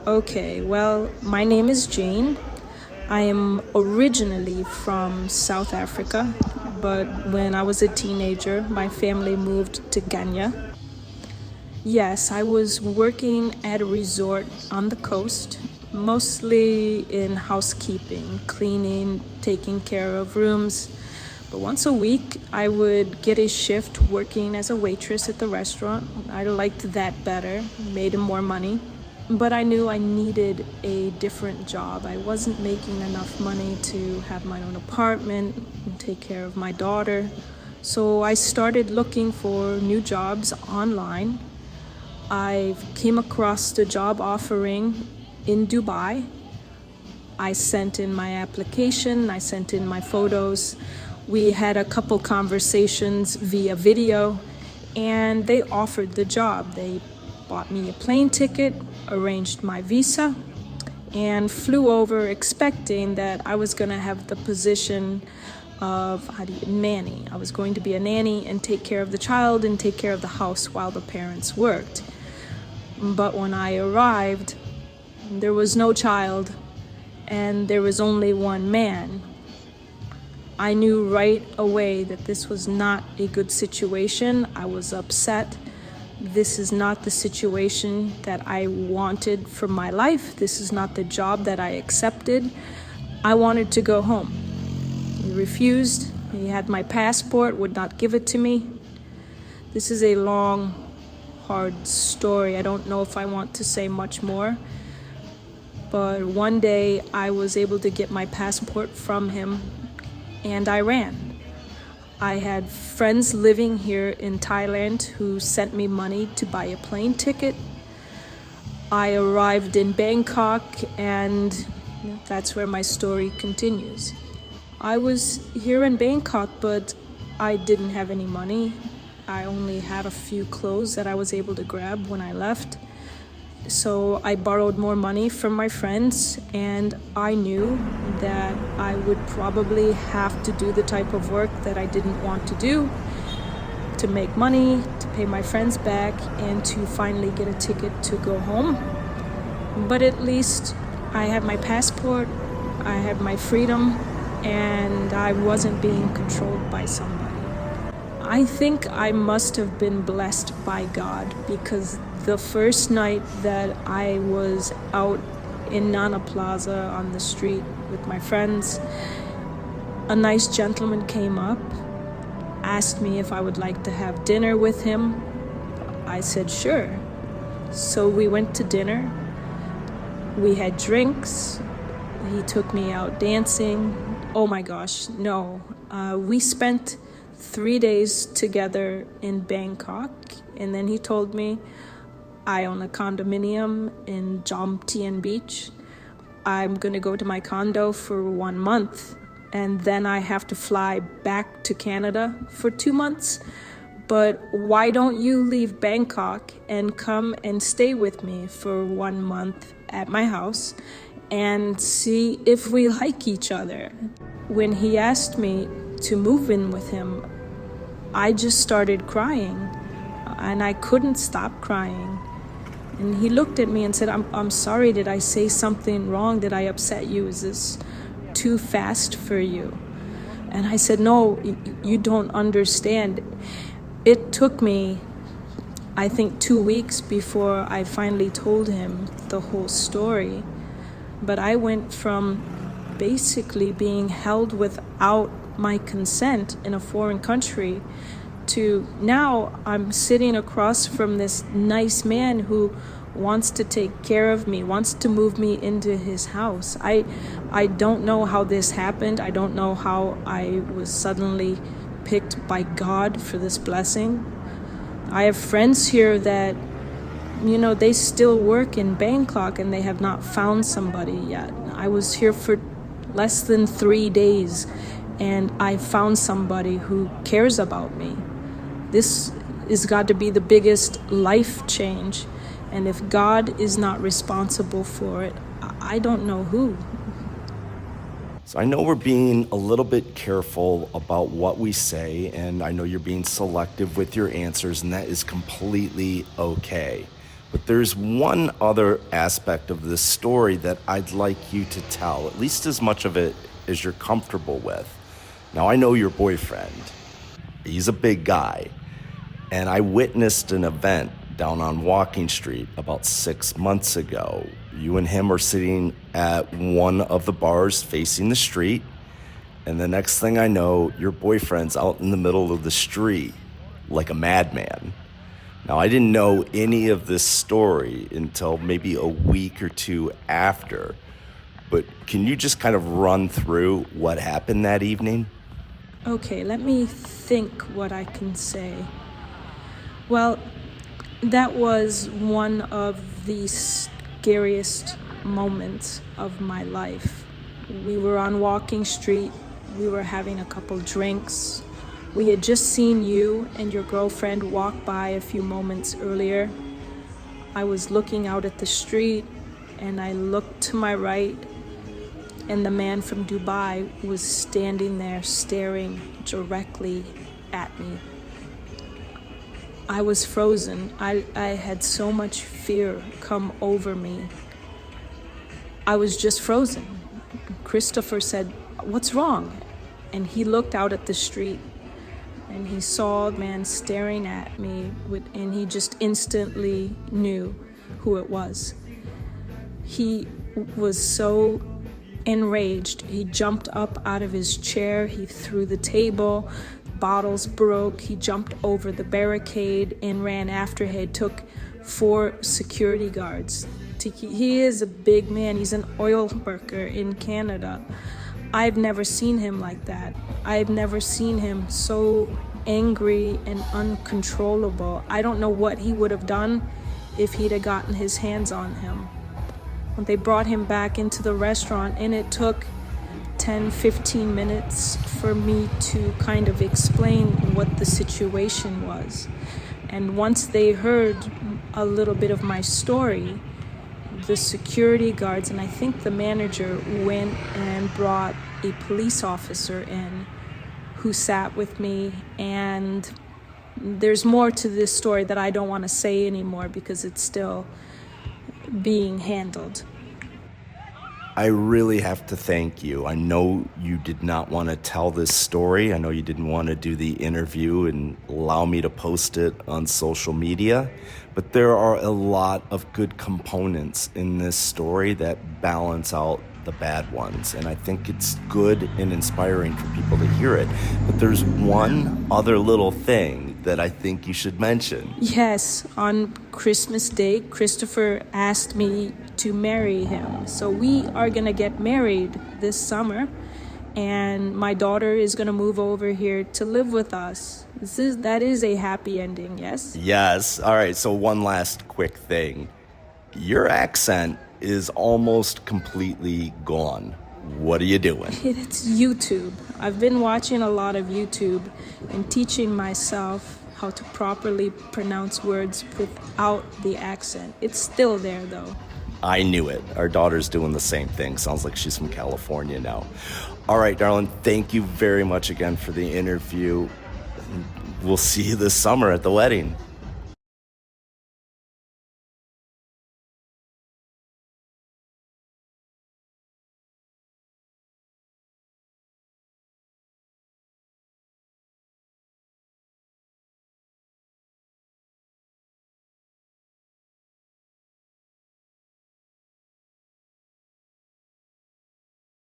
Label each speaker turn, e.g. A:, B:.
A: Okay, well, my name is Jane. I am originally from South Africa, but when I was a teenager, my family moved to Kenya. Yes, I was working at a resort on the coast, mostly in housekeeping, cleaning, taking care of rooms. But once a week, I would get a shift working as a waitress at the restaurant. I liked that better, made more money. But I knew I needed a different job. I wasn't making enough money to have my own apartment and take care of my daughter. So I started looking for new jobs online. I came across the job offering in Dubai. I sent in my application, I sent in my photos. We had a couple conversations via video, and they offered the job. They bought me a plane ticket, arranged my visa, and flew over expecting that I was going to have the position of nanny. I was going to be a nanny and take care of the child and take care of the house while the parents worked. But when I arrived, there was no child and there was only one man. I knew right away that this was not a good situation. I was upset. This is not the situation that I wanted for my life. This is not the job that I accepted. I wanted to go home. He refused. He had my passport, would not give it to me. This is a long, hard story. I don't know if I want to say much more. But one day I was able to get my passport from him and I ran. I had friends living here in Thailand who sent me money to buy a plane ticket. I arrived in Bangkok and that's where my story continues. I was here in Bangkok, but I didn't have any money. I only had a few clothes that I was able to grab when I left. So I borrowed more money from my friends, and I knew that I would probably have to do the type of work that I didn't want to do to make money, to pay my friends back, and to finally get a ticket to go home. But at least I had my passport, I had my freedom, and I wasn't being controlled by somebody. I think I must have been blessed by God, because the first night that I was out in Nana Plaza on the street with my friends, a nice gentleman came up, asked me if I would like to have dinner with him. I said sure. So we went to dinner. We had drinks. He took me out dancing. Oh my gosh, no. We spent 3 days together in Bangkok, and then he told me, I own a condominium in Jom Tien Beach. I'm going to go to my condo for 1 month, and then I have to fly back to Canada for 2 months. But why don't you leave Bangkok and come and stay with me for 1 month at my house and see if we like each other? When he asked me to move in with him, I just started crying, and I couldn't stop crying. And he looked at me and said, I'm sorry, did I say something wrong? Did I upset you? Is this too fast for you? And I said, no, you don't understand. It took me, I think, 2 weeks before I finally told him the whole story. But I went from basically being held without my consent in a foreign country to now I'm sitting across from this nice man who wants to take care of me, wants to move me into his house. I don't know how this happened. I don't know how I was suddenly picked by God for this blessing. I have friends here that, they still work in Bangkok and they have not found somebody yet. I was here for less than 3 days and I found somebody who cares about me. This has got to be the biggest life change. And if God is not responsible for it, I don't know who.
B: So I know we're being a little bit careful about what we say, and I know you're being selective with your answers, and that is completely okay. But there's one other aspect of this story that I'd like you to tell, at least as much of it as you're comfortable with. Now, I know your boyfriend. He's a big guy. And I witnessed an event down on Walking Street about 6 months ago. You and him are sitting at one of the bars facing the street. And the next thing I know, your boyfriend's out in the middle of the street like a madman. Now, I didn't know any of this story until maybe a week or two after. But can you just kind of run through what happened that evening?
A: Okay, let me think what I can say. Well, that was one of the scariest moments of my life. We were on Walking Street. We were having a couple drinks. We had just seen you and your girlfriend walk by a few moments earlier. I was looking out at the street and I looked to my right, and the man from Dubai was standing there staring directly at me. I was frozen. I had so much fear come over me. I was just frozen. Christopher said, "What's wrong?" And he looked out at the street and he saw a man staring at me and he just instantly knew who it was. He was so enraged. He jumped up out of his chair. He threw the table. Bottles broke. He jumped over the barricade and ran after him. It took 4 security guards. He is a big man. He's an oil worker in Canada. I've never seen him like that. I've never seen him so angry and uncontrollable. I don't know what he would have done if he'd have gotten his hands on him. They brought him back into the restaurant, and it took 10-15 minutes for me to kind of explain what the situation was. And once they heard a little bit of my story, the security guards and I think the manager went and brought a police officer in who sat with me. And there's more to this story that I don't want to say anymore because it's still being handled.
B: I really have to thank you. I know you did not want to tell this story. I know you didn't want to do the interview and allow me to post it on social media. But there are a lot of good components in this story that balance out the bad ones. And I think it's good and inspiring for people to hear it. But there's one other little thing that I think you should mention.
A: Yes, on Christmas Day, Christopher asked me to marry him. So we are going to get married this summer, and my daughter is going to move over here to live with us. That is a happy ending, yes?
B: Yes. All right, so one last quick thing. Your accent is almost completely gone. What are you doing?
A: It's YouTube. I've been watching a lot of YouTube and teaching myself how to properly pronounce words without the accent. It's still there, though.
B: I knew it. Our daughter's doing the same thing. Sounds like she's from California now. All right, darling, thank you very much again for the interview. We'll see you this summer at the wedding.